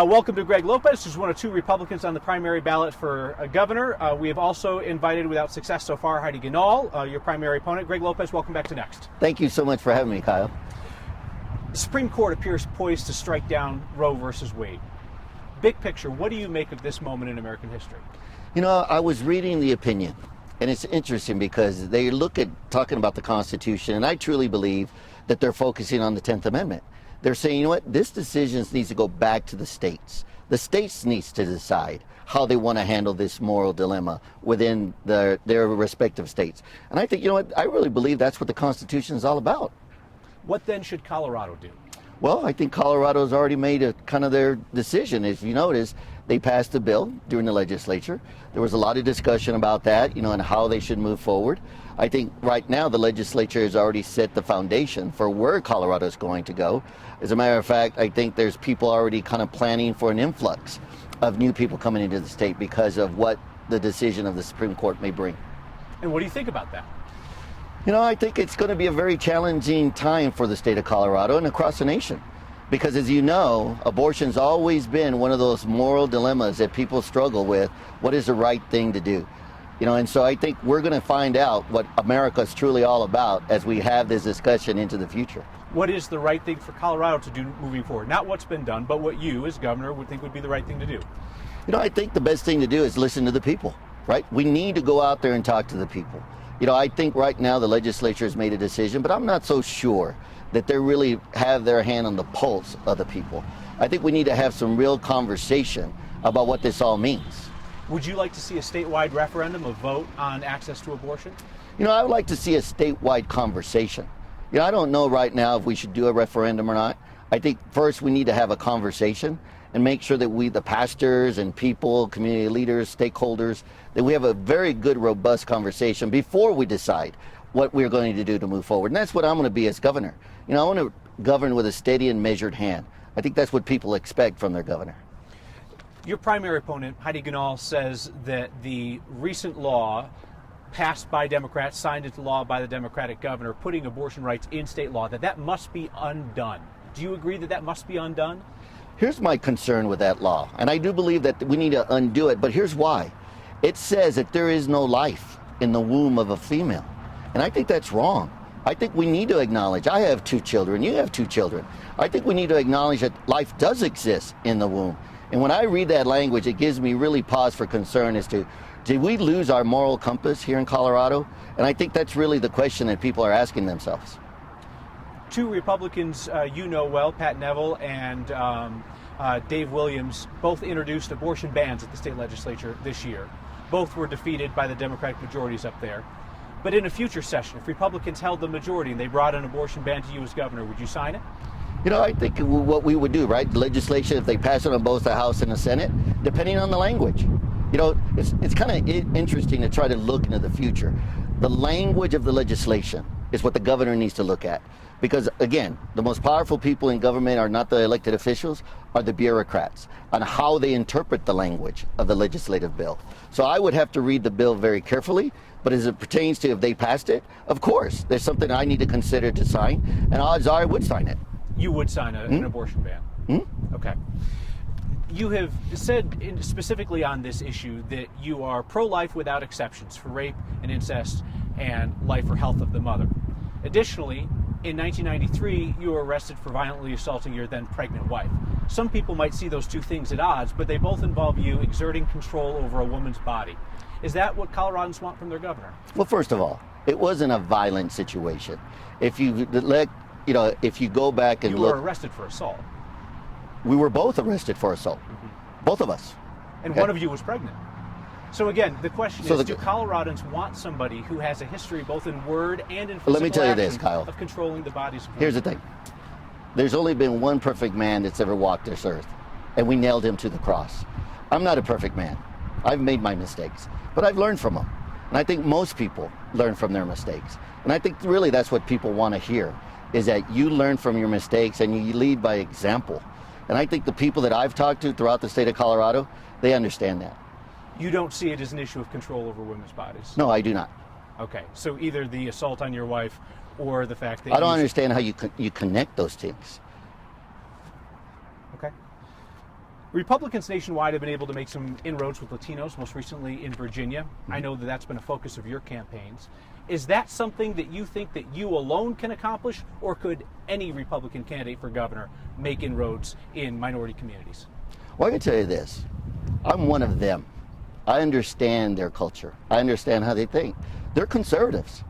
Welcome to Greg Lopez, who's one of two Republicans on the primary ballot for governor. We have also invited, without success so far, Heidi Ganahl, your primary opponent. Greg Lopez, welcome back to Next. Thank you so much for having me, Kyle. The Supreme Court appears poised to strike down Roe versus Wade. Big picture, what do you make of this moment in American history? You know, I was reading the opinion, and it's interesting because they look at talking about the Constitution, and I truly believe that they're focusing on the 10th Amendment. They're saying, you know what, this decision needs to go back to the states. The states needs to decide how they want to handle this moral dilemma within their respective states. And I think, you know what, I really believe that's what the Constitution is all about. What then should Colorado do? Well, I think Colorado's already made a kind of their decision. If you notice, they passed a bill during the legislature. There was a lot of discussion about that, you know, and how they should move forward. I think right now the legislature has already set the foundation for where Colorado's going to go. As a matter of fact, I think there's people already kind of planning for an influx of new people coming into the state because of what the decision of the Supreme Court may bring. And what do you think about that? You know, I think it's going to be a very challenging time for the state of Colorado and across the nation. Because as you know, abortion's always been one of those moral dilemmas that people struggle with. What is the right thing to do? You know, and so I think we're going to find out what America's truly all about as we have this discussion into the future. What is the right thing for Colorado to do moving forward? Not what's been done, but what you as governor would think would be the right thing to do. You know, I think the best thing to do is listen to the people, right? We need to go out there and talk to the people. You know, I think right now the legislature has made a decision, but I'm not so sure that they really have their hand on the pulse of the people. I think we need to have some real conversation about what this all means. Would you like to see a statewide referendum, a vote on access to abortion? You know, I would like to see a statewide conversation. You know, I don't know right now if we should do a referendum or not. I think first we need to have a conversation and make sure that we, the pastors and people, community leaders, stakeholders, that we have a very good, robust conversation before we decide what we're going to do to move forward. And that's what I'm going to be as governor. You know, I want to govern with a steady and measured hand. I think that's what people expect from their governor. Your primary opponent, Heidi Ganahl, says that the recent law passed by Democrats, signed into law by the Democratic governor, putting abortion rights in state law, that must be undone. Do you agree that must be undone? Here's my concern with that law, and I do believe that we need to undo it, but here's why. It says that there is no life in the womb of a female, and I think that's wrong. I think we need to acknowledge, I have 2 children, you have 2 children. I think we need to acknowledge that life does exist in the womb. And when I read that language, it gives me really pause for concern as to, did we lose our moral compass here in Colorado? And I think that's really the question that people are asking themselves. 2 Republicans you know well, Pat Neville and Dave Williams, both introduced abortion bans at the state legislature this year. Both were defeated by the Democratic majorities up there. But in a future session, if Republicans held the majority and they brought an abortion ban to you as governor, would you sign it? You know, I think what we would do, right? Legislation, if they pass it on both the House and the Senate, depending on the language. You know, it's kind of interesting to try to look into the future. The language of the legislation is what the governor needs to look at. Because, again, the most powerful people in government are not the elected officials, are the bureaucrats, on how they interpret the language of the legislative bill. So I would have to read the bill very carefully, but as it pertains to if they passed it, of course, there's something I need to consider to sign, and odds are I would sign it. You would sign an abortion ban? Okay. You have said specifically on this issue that you are pro-life without exceptions for rape and incest and life or health of the mother. Additionally, in 1993, you were arrested for violently assaulting your then pregnant wife. Some people might see those 2 things at odds, but they both involve you exerting control over a woman's body. Is that what Coloradans want from their governor? Well, first of all, it wasn't a violent situation. If you go back and look... You were arrested for assault. We were both arrested for assault. Both of us. And okay. One of you was pregnant. So again, the question is, do Coloradans want somebody who has a history both in word and in physical Let me tell you this, Kyle. Of controlling the bodies of women? Here's the thing. There's only been one perfect man that's ever walked this earth, and we nailed him to the cross. I'm not a perfect man. I've made my mistakes, but I've learned from them. And I think most people learn from their mistakes. And I think really that's what people want to hear, is that you learn from your mistakes and you lead by example. And I think the people that I've talked to throughout the state of Colorado, they understand that. You don't see it as an issue of control over women's bodies? No, I do not. Okay, so either the assault on your wife or the fact that I don't understand how you connect those things. Okay. Republicans nationwide have been able to make some inroads with Latinos, most recently in Virginia. I know that that's been a focus of your campaigns. Is that something that you think that you alone can accomplish, or could any Republican candidate for governor make inroads in minority communities? Well, I can tell you this. I'm one of them. I understand their culture. I understand how they think. They're conservatives.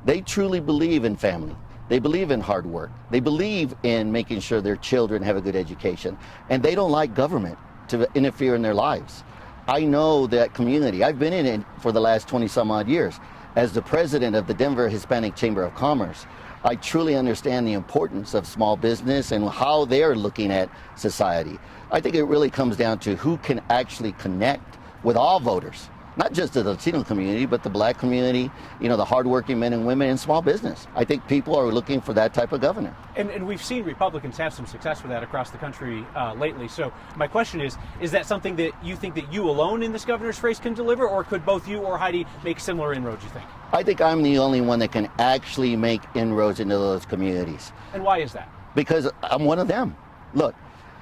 They truly believe in family. They believe in hard work. They believe in making sure their children have a good education. And they don't like government to interfere in their lives. I know that community. I've been in it for the last 20 some odd years. As the president of the Denver Hispanic Chamber of Commerce, I truly understand the importance of small business and how they're looking at society. I think it really comes down to who can actually connect with all voters, not just the Latino community, but the Black community, the hardworking men and women in small business. I think people are looking for that type of governor. And we've seen Republicans have some success with that across the country lately. So my question is that something that you think that you alone in this governor's race can deliver, or could both you or Heidi make similar inroads, you think? I think I'm the only one that can actually make inroads into those communities. And why is that? Because I'm one of them. Look,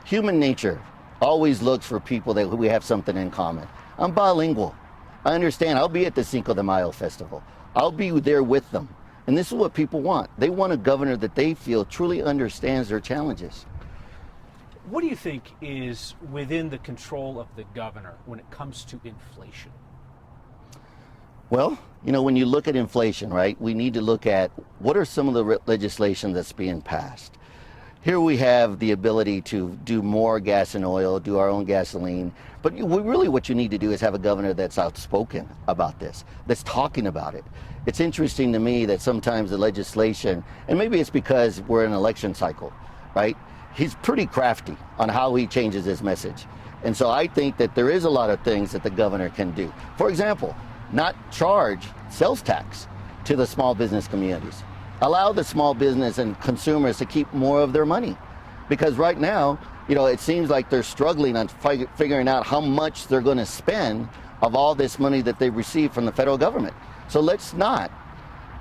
human nature always looks for people that we have something in common. I'm bilingual. I understand. I'll be at the Cinco de Mayo festival. I'll be there with them. And this is what people want. They want a governor that they feel truly understands their challenges. What do you think is within the control of the governor when it comes to inflation? Well, when you look at inflation, right, we need to look at what are some of the legislation that's being passed. Here we have the ability to do more gas and oil, do our own gasoline. But really what you need to do is have a governor that's outspoken about this, that's talking about it. It's interesting to me that sometimes the legislation, and maybe it's because we're in an election cycle, right? He's pretty crafty on how he changes his message. And so I think that there is a lot of things that the governor can do. For example, not charge sales tax to the small business communities. Allow the small business and consumers to keep more of their money. Because right now, it seems like they're struggling on figuring out how much they're going to spend of all this money that they receive from the federal government. So let's not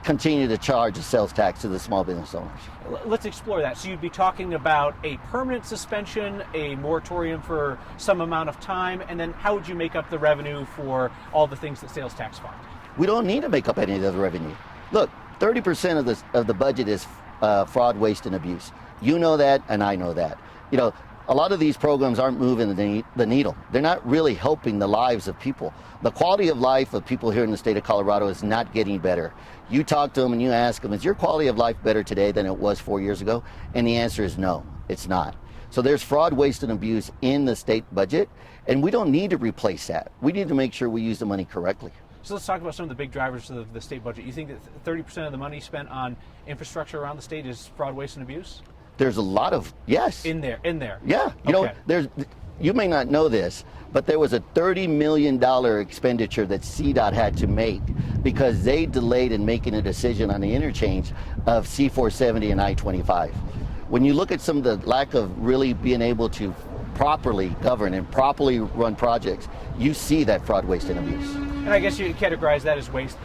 continue to charge a sales tax to the small business owners. Let's explore that. So you'd be talking about a permanent suspension, a moratorium for some amount of time, and then how would you make up the revenue for all the things that sales tax fund? We don't need to make up any of the revenue. Look, 30% of the budget is fraud, waste, and abuse. You know that, and I know that. A lot of these programs aren't moving the needle. They're not really helping the lives of people. The quality of life of people here in the state of Colorado is not getting better. You talk to them and you ask them, is your quality of life better today than it was 4 years ago? And the answer is no, it's not. So there's fraud, waste, and abuse in the state budget, and we don't need to replace that. We need to make sure we use the money correctly. So let's talk about some of the big drivers of the state budget. You think that 30% of the money spent on infrastructure around the state is fraud, waste, and abuse? There's a lot of, yes. In there. Yeah. Okay. You may not know this, but there was a $30 million expenditure that CDOT had to make because they delayed in making a decision on the interchange of C-470 and I-25. When you look at some of the lack of really being able to properly govern and properly run projects, you see that fraud, waste, and abuse. And I guess you categorize that as waste.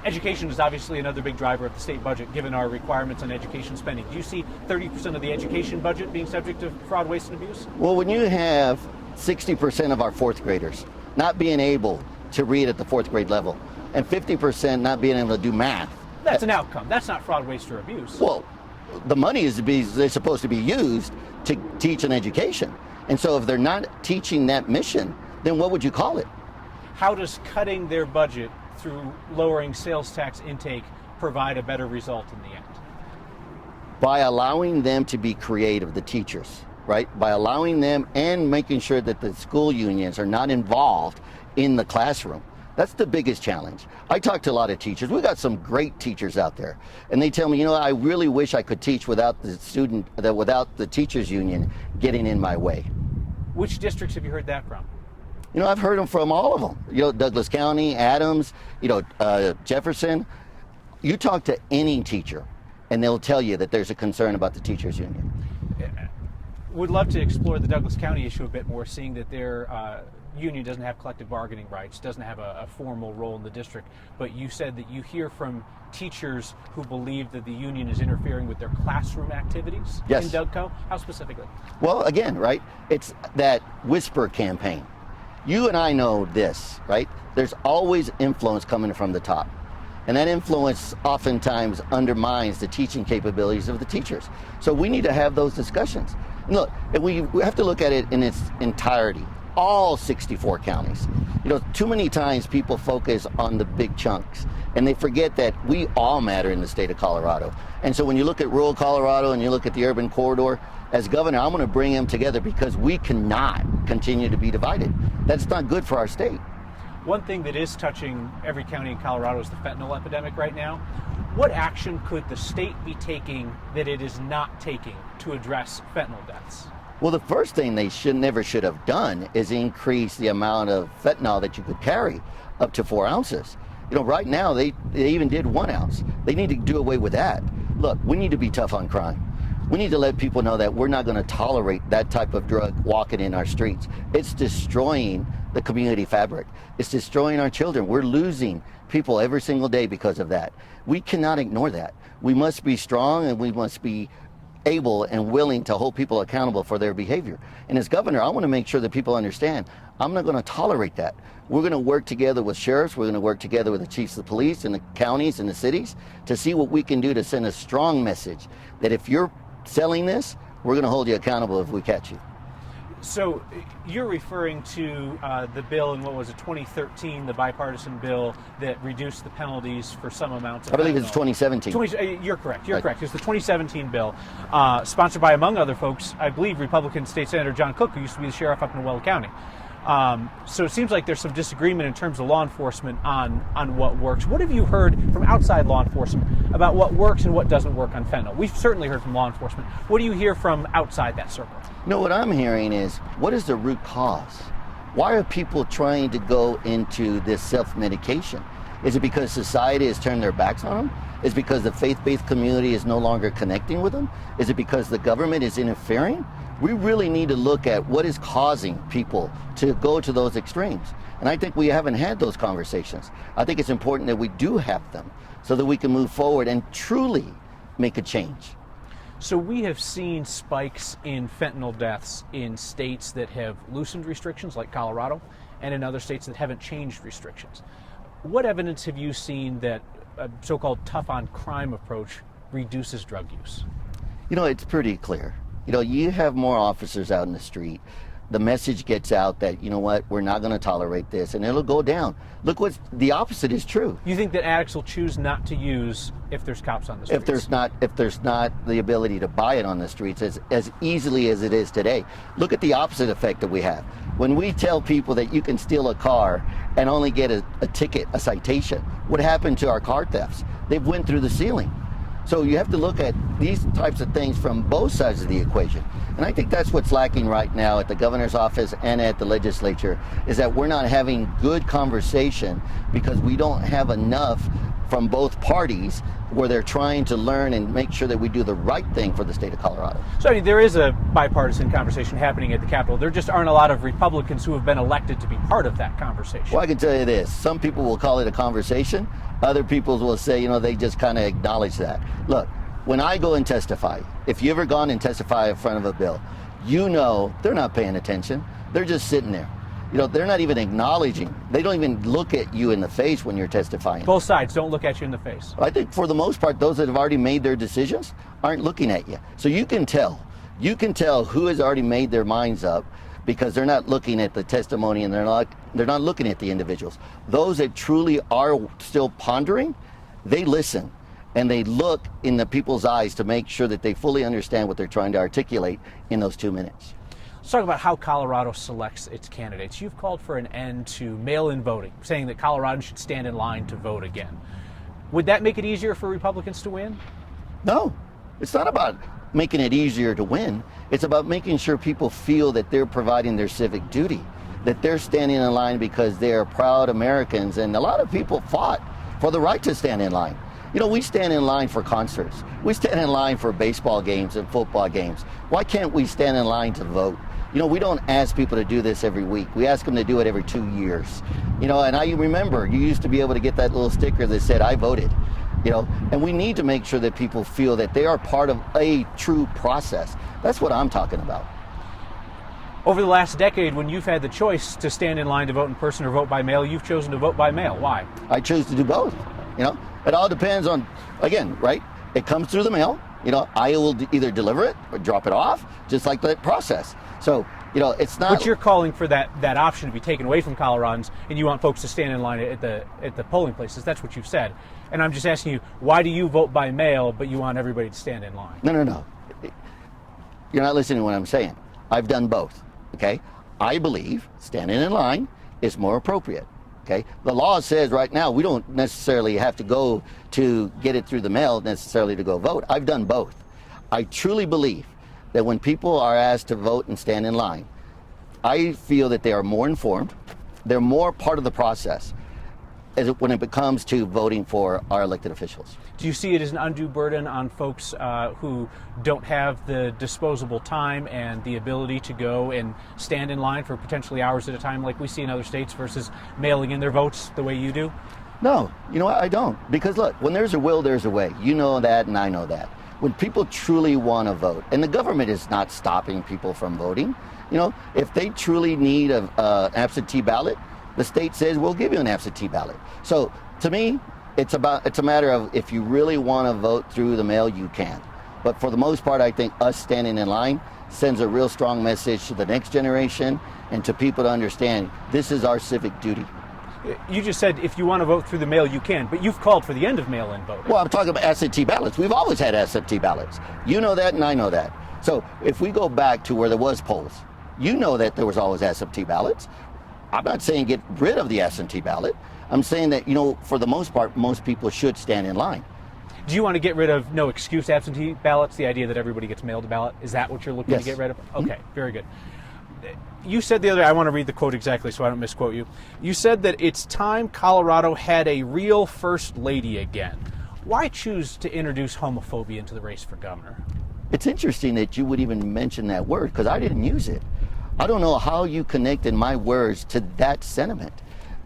Education is obviously another big driver of the state budget, given our requirements on education spending. Do you see 30% of the education budget being subject to fraud, waste, and abuse? Well, when you have 60% of our fourth graders not being able to read at the fourth grade level and 50% not being able to do math. That's an outcome. That's not fraud, waste, or abuse. Well, the money they're supposed to be used to teach an education. And so if they're not teaching that mission, then what would you call it? How does cutting their budget through lowering sales tax intake provide a better result in the end? By allowing them to be creative, the teachers, right? By allowing them and making sure that the school unions are not involved in the classroom. That's the biggest challenge. I talk to a lot of teachers. We got some great teachers out there. And they tell me, I really wish I could teach without the teachers union getting in my way. Which districts have you heard that from? I've heard them from all of them. Douglas County, Adams, Jefferson. You talk to any teacher and they'll tell you that there's a concern about the teachers union. Would love to explore the Douglas County issue a bit more, seeing that their union doesn't have collective bargaining rights, doesn't have a formal role in the district. But you said that you hear from teachers who believe that the union is interfering with their classroom activities Yes. in Dougco. How specifically? Well, again, right, it's that whisper campaign. You and I know this, right? There's always influence coming from the top. And that influence oftentimes undermines the teaching capabilities of the teachers. So we need to have those discussions. And look, and we have to look at it in its entirety, all 64 counties. You know, too many times people focus on the big chunks and they forget that we all matter in the state of Colorado. And so when you look at rural Colorado and you look at the urban corridor, as governor, I'm going to bring them together because we cannot continue to be divided. That's not good for our state. One thing that is touching every county in Colorado is the fentanyl epidemic right now. What action could the state be taking that it is not taking to address fentanyl deaths? Well, the first thing they never should have done is increase the amount of fentanyl that you could carry up to 4 ounces. You know, right now they even did 1 ounce. They need to do away with that. Look, we need to be tough on crime. We need to let people know that we're not going to tolerate that type of drug walking in our streets. It's destroying the community fabric. It's destroying our children. We're losing people every single day because of that. We cannot ignore that. We must be strong and we must be able and willing to hold people accountable for their behavior. And as governor, I want to make sure that people understand I'm not going to tolerate that. We're going to work together with sheriffs. We're going to work together with the chiefs of police and the counties and the cities to see what we can do to send a strong message that if you're selling this, we're going to hold you accountable if we catch you. So you're referring to the bill in, what was it, 2013, the bipartisan bill that reduced the penalties for some amounts of I believe it's fentanyl. 2017. You're correct. You're Right. correct. It's the 2017 bill, sponsored by, among other folks, I believe, Republican State Senator John Cook, who used to be the sheriff up in Weld County. So it seems like there's some disagreement in terms of law enforcement on what works. What have you heard from outside law enforcement about what works and what doesn't work on fentanyl? We've certainly heard from law enforcement. What do you hear from outside that circle? No, what I'm hearing is, what is the root cause? Why are people trying to go into this self-medication? Is it because society has turned their backs on them? Is it because the faith-based community is no longer connecting with them? Is it because the government is interfering? We really need to look at what is causing people to go to those extremes. And I think we haven't had those conversations. I think it's important that we do have them so that we can move forward and truly make a change. So we have seen spikes in fentanyl deaths in states that have loosened restrictions, like Colorado, and in other states that haven't changed restrictions. What evidence have you seen that a so-called tough-on-crime approach reduces drug use? You know, it's pretty clear. You know, you have more officers out in the street. The message gets out that, you know what, we're not going to tolerate this, and it'll go down. Look, the opposite is true. You think that addicts will choose not to use if there's cops on the streets? If there's not the ability to buy it on the streets as easily as it is today. Look at the opposite effect that we have. When we tell people that you can steal a car and only get a ticket, a citation, what happened to our car thefts? They've went through the ceiling. So you have to look at these types of things from both sides of the equation. And I think that's what's lacking right now at the governor's office and at the legislature, is that we're not having good conversation because we don't have enough from both parties where they're trying to learn and make sure that we do the right thing for the state of Colorado. So, I mean, there is a bipartisan conversation happening at the Capitol. There just aren't a lot of Republicans who have been elected to be part of that conversation. Well, I can tell you this. Some people will call it a conversation. Other people will say, you know, they just kind of acknowledge that. Look, when I go and testify, if you ever gone and testify in front of a bill, you know they're not paying attention. They're just sitting there. You know, they're not even acknowledging. They don't even look at you in the face when you're testifying. Both sides don't look at you in the face. I think for the most part, those that have already made their decisions aren't looking at you. So you can tell who has already made their minds up because they're not looking at the testimony and they're not looking at the individuals. Those that truly are still pondering, they listen and they look in the people's eyes to make sure that they fully understand what they're trying to articulate in those 2 minutes. Let's talk about how Colorado selects its candidates. You've called for an end to mail-in voting, saying that Coloradans should stand in line to vote again. Would that make it easier for Republicans to win? No, it's not about making it easier to win. It's about making sure people feel that they're providing their civic duty, that they're standing in line because they are proud Americans. And a lot of people fought for the right to stand in line. We stand in line for concerts. We stand in line for baseball games and football games. Why can't we stand in line to vote? We don't ask people to do this every week. We ask them to do it every 2 years. And I remember you used to be able to get that little sticker that said, I voted. And we need to make sure that people feel that they are part of a true process. That's what I'm talking about. Over the last decade, when you've had the choice to stand in line to vote in person or vote by mail, you've chosen to vote by mail. Why? I choose to do both. It all depends on, again, right? It comes through the mail. I will either deliver it or drop it off, just like that process. So, it's not. But you're calling for that option to be taken away from Coloradans, and you want folks to stand in line at the polling places. That's what you've said. And I'm just asking you, why do you vote by mail, but you want everybody to stand in line? No. You're not listening to what I'm saying. I've done both. Okay? I believe standing in line is more appropriate. Okay? The law says right now we don't necessarily have to go to get it through the mail necessarily to go vote. I've done both. I truly believe that when people are asked to vote and stand in line, I feel that they are more informed. They're more part of the process when it comes to voting for our elected officials. Do you see it as an undue burden on folks who don't have the disposable time and the ability to go and stand in line for potentially hours at a time like we see in other states versus mailing in their votes the way you do? No, I don't. Because look, when there's a will, there's a way. You know that and I know that. When people truly want to vote, and the government is not stopping people from voting, if they truly need an absentee ballot, the state says we'll give you an absentee ballot. So to me, it's a matter of if you really want to vote through the mail, you can. But for the most part, I think us standing in line sends a real strong message to the next generation and to people to understand this is our civic duty. You just said if you want to vote through the mail, you can, but you've called for the end of mail-in voting. Well, I'm talking about absentee ballots. We've always had absentee ballots. You know that and I know that. So if we go back to where there was polls, you know that there was always absentee ballots. I'm not saying get rid of the absentee ballot. I'm saying that, for the most part, most people should stand in line. Do you want to get rid of no excuse absentee ballots, the idea that everybody gets mailed a ballot? Is that what you're looking Yes. to get rid of? Okay, very good. You said the other day, I want to read the quote exactly so I don't misquote you. You said that it's time Colorado had a real first lady again. Why choose to introduce homophobia into the race for governor? It's interesting that you would even mention that word because I didn't use it. I don't know how you connected my words to that sentiment.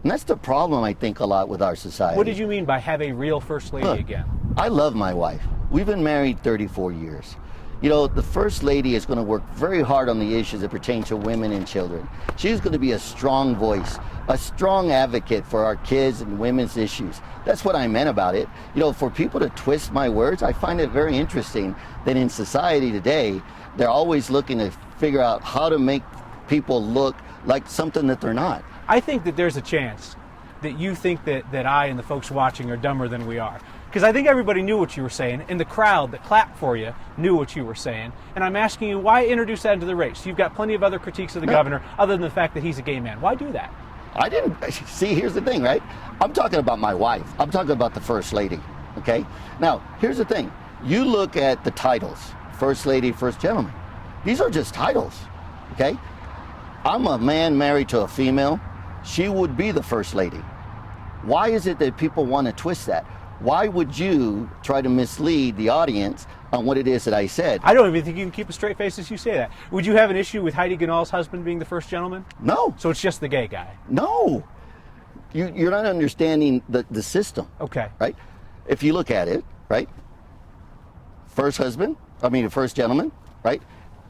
And that's the problem, I think, a lot with our society. What did you mean by have a real first lady again? I love my wife. We've been married 34 years. The First Lady is going to work very hard on the issues that pertain to women and children. She's going to be a strong voice, a strong advocate for our kids and women's issues. That's what I meant about it. For people to twist my words, I find it very interesting that in society today, they're always looking to figure out how to make people look like something that they're not. I think that there's a chance that you think that I and the folks watching are dumber than we are. Because I think everybody knew what you were saying, and the crowd that clapped for you knew what you were saying. And I'm asking you, why introduce that into the race? You've got plenty of other critiques of the governor, other than the fact that he's a gay man. Why do that? I didn't. See, here's the thing, right? I'm talking about my wife. I'm talking about the First Lady, okay? Now, here's the thing. You look at the titles, First Lady, First Gentleman. These are just titles, okay? I'm a man married to a female. She would be the First Lady. Why is it that people want to twist that? Why would you try to mislead the audience on what it is that I said? I don't even think you can keep a straight face as you say that. Would you have an issue with Heidi Ganahl's husband being the first gentleman? No. So it's just the gay guy? No. You're not understanding the system. Okay. Right? If you look at it, right? First gentleman, right?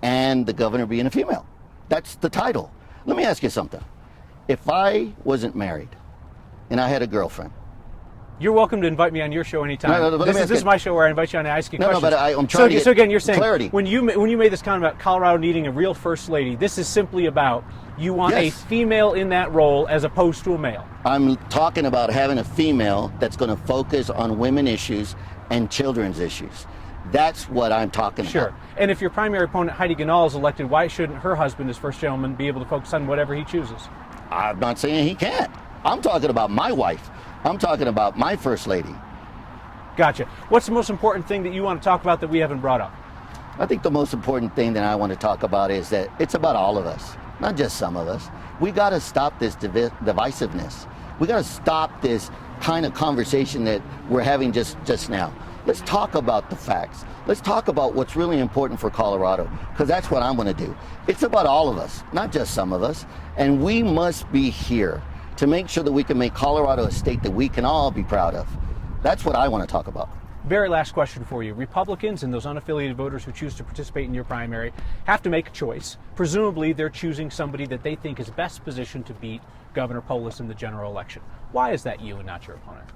And the governor being a female. That's the title. Let me ask you something. If I wasn't married and I had a girlfriend, you're welcome to invite me on your show anytime. No, this is my show where I invite you on and ask you questions. No, but I'm trying to get so again, you're saying clarity. When you made this comment about Colorado needing a real first lady, this is simply about you want a female in that role as opposed to a male. I'm talking about having a female that's going to focus on women issues and children's issues. That's what I'm talking about. Sure. And if your primary opponent, Heidi Ganahl, is elected, why shouldn't her husband, as first gentleman, be able to focus on whatever he chooses? I'm not saying he can't. I'm talking about my wife. I'm talking about my First Lady. Gotcha. What's the most important thing that you want to talk about that we haven't brought up? I think the most important thing that I want to talk about is that it's about all of us, not just some of us. We got to stop this divisiveness. We got to stop this kind of conversation that we're having just now. Let's talk about the facts. Let's talk about what's really important for Colorado, because that's what I'm going to do. It's about all of us, not just some of us. And we must be here to make sure that we can make Colorado a state that we can all be proud of. That's what I want to talk about. Very last question for you. Republicans and those unaffiliated voters who choose to participate in your primary have to make a choice. Presumably, they're choosing somebody that they think is best positioned to beat Governor Polis in the general election. Why is that you and not your opponent?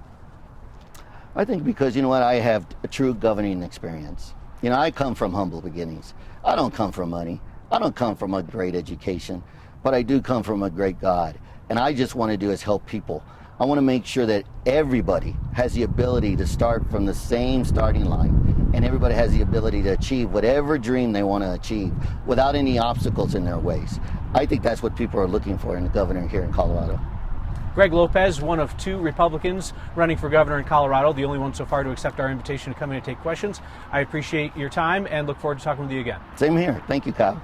I think because, you know what, I have a true governing experience. You know, I come from humble beginnings. I don't come from money. I don't come from a great education, but I do come from a great God. And I just want to do is help people. I want to make sure that everybody has the ability to start from the same starting line, and everybody has the ability to achieve whatever dream they want to achieve without any obstacles in their ways. I think that's what people are looking for in the governor here in Colorado. Greg Lopez, one of 2 Republicans running for governor in Colorado, the only one so far to accept our invitation to come in and take questions. I appreciate your time and look forward to talking with you again. Same here. Thank you, Kyle.